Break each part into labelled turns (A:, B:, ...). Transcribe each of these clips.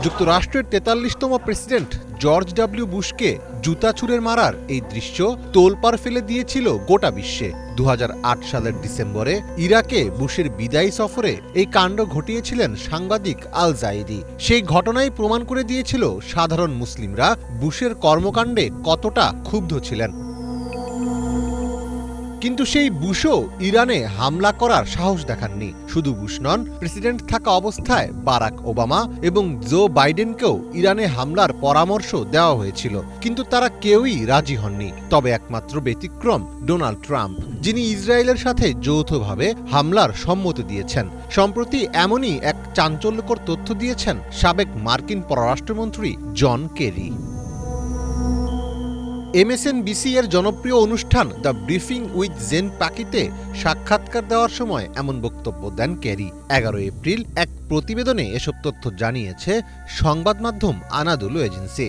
A: যুক্তরাষ্ট্রের ৪৩তম president George W বুশকে জুতাছুড়ে মারার এই দৃশ্য তোলপাড় ফেলে দিয়েছিল গোটা বিশ্বে। ২০০৮ সালের ডিসেম্বরে ইরাকে বুশের বিদায়ী সফরে এই কাণ্ড ঘটিয়েছিলেন সাংবাদিক আল জাইদি। সেই ঘটনাই প্রমাণ করে দিয়েছিল সাধারণ মুসলিমরা বুশের কর্মকাণ্ডে কতটা ক্ষুব্ধ ছিলেন। কিন্তু সেই বুশও ইরানে হামলা করার সাহস দেখাননি। শুধু বুশ নন, প্রেসিডেন্ট থাকা অবস্থায় বারাক ওবামা এবং জো বাইডেনকেও ইরানে হামলার পরামর্শ দেওয়া হয়েছিল, কিন্তু তারা কেউই রাজি হননি। তবে একমাত্র ব্যতিক্রম ডোনাল্ড ট্রাম্প, যিনি ইসরায়েলের সাথে যৌথভাবে হামলার সম্মতি দিয়েছেন। সম্প্রতি এমনই এক চাঞ্চল্যকর তথ্য দিয়েছেন সাবেক মার্কিন পররাষ্ট্রমন্ত্রী জন কেরি। MSNBC এর জনপ্রিয় অনুষ্ঠান দ্য ব্রিফিং উইথ জেন পাকিতে সাক্ষাৎকার দেওয়ার সময় এমন বক্তব্য দেন কেরি। ১১ এপ্রিল এক প্রতিবেদনে এসব তথ্য জানিয়েছে সংবাদ মাধ্যম আনাদুলু এজেন্সি।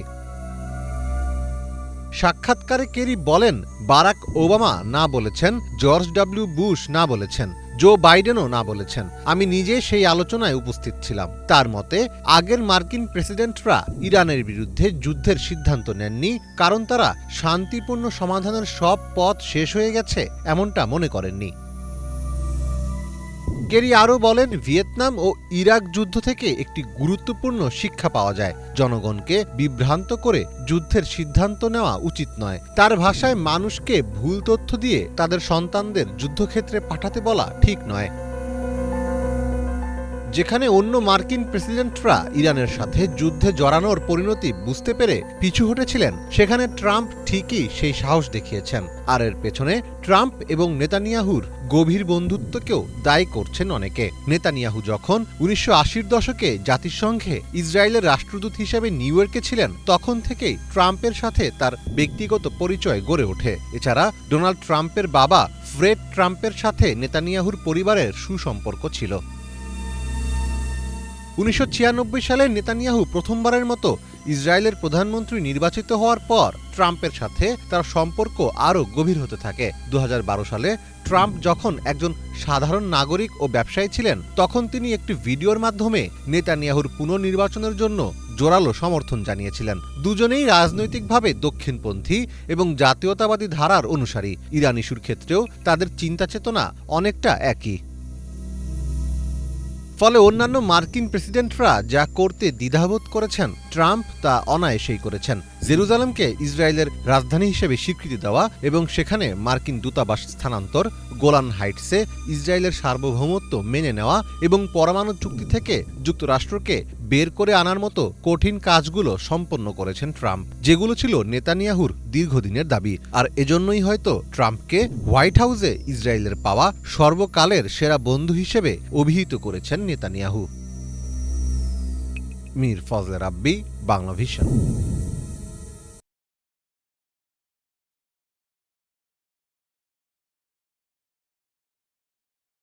A: সাক্ষাৎকারে কেরি বলেন, বারাক ওবামা না বলেছেন, জর্জ ডব্লিউ বুশ না বলেছেন, জো বাইডেনও না বলেছেন। আমি নিজে সেই আলোচনায় উপস্থিত ছিলাম। তার মতে, আগের মার্কিন প্রেসিডেন্টরা ইরানের বিরুদ্ধে যুদ্ধের সিদ্ধান্ত নেননি কারণ তারা শান্তিপূর্ণ সমাধানের সব পথ শেষ হয়ে গেছে এমনটা মনে করেননি। কেরি আরও বলেন, ভিয়েতনাম ও ইরাক যুদ্ধ থেকে একটি গুরুত্বপূর্ণ শিক্ষা পাওয়া যায়। জনগণকে বিভ্রান্ত করে যুদ্ধের সিদ্ধান্ত নেওয়া উচিত নয়। তার ভাষায়, মানুষকে ভুল তথ্য দিয়ে তাদের সন্তানদের যুদ্ধক্ষেত্রে পাঠাতে বলা ঠিক নয়। যেখানে অন্য মার্কিন প্রেসিডেন্টরা ইরানের সাথে যুদ্ধে জড়ানোর পরিণতি বুঝতে পেরে পিছু হটেছিলেন, সেখানে ট্রাম্প ঠিকই সেই সাহস দেখিয়েছেন। আর এর পেছনে ট্রাম্প এবং নেতানিয়াহুর গভীর বন্ধুত্বকেও দায়ী করছেন অনেকে। নেতানিয়াহু যখন ১৯৮০-র দশকে জাতিসংঘে ইসরায়েলের রাষ্ট্রদূত হিসেবে নিউ ইয়র্কে ছিলেন, তখন থেকেই ট্রাম্পের সাথে তার ব্যক্তিগত পরিচয় গড়ে ওঠে। এছাড়া ডোনাল্ড ট্রাম্পের বাবা ফ্রেড ট্রাম্পের সাথে নেতানিয়াহুর পরিবারের সুসম্পর্ক ছিল। ১৯৯৬ সালে নেতানিয়াহু প্রথমবারের মতো ইসরায়েলের প্রধানমন্ত্রী নির্বাচিত হওয়ার পর ট্রাম্পের সাথে তার সম্পর্ক আরও গভীর হতে থাকে। ২০১২ সালে ট্রাম্প যখন একজন সাধারণ নাগরিক ও ব্যবসায়ী ছিলেন, তখন তিনি একটি ভিডিওর মাধ্যমে নেতানিয়াহুর পুনর্নির্বাচনের জন্য জোরালো সমর্থন জানিয়েছিলেন। দুজনেই রাজনৈতিকভাবে দক্ষিণপন্থী এবং জাতীয়তাবাদী ধারার অনুসারী। ইরান ইস্যুর ক্ষেত্রেও তাদের চিন্তা চেতনা অনেকটা একই। ফলে অন্যান্য মার্কিন প্রেসিডেন্টরা যা করতে দ্বিধাবোধ করেছেন, ট্রাম্প তা অনায়াসেই করেছেন। জেরুজালেমকে ইসরায়েলের রাজধানী হিসেবে স্বীকৃতি দেওয়া এবং সেখানে মার্কিন দূতাবাস স্থানান্তর, গোলান হাইটসে ইসরায়েলের সার্বভৌমত্ব মেনে নেওয়া এবং পরমাণু চুক্তি থেকে যুক্তরাষ্ট্রকে বের করে আনার মতো কঠিন কাজগুলো সম্পন্ন করেছেন ট্রাম্প, যেগুলো ছিল নেতানিয়াহুর দীর্ঘদিনের দাবি। আর এজন্যই হয়তো ট্রাম্পকে হোয়াইট হাউসে ইসরায়েলের পাওয়া সর্বকালের সেরা বন্ধু হিসেবে অভিহিত করেছেন নেতানিয়াহু। মীর ফজলে রাব্বি, বাংলা ভিশন।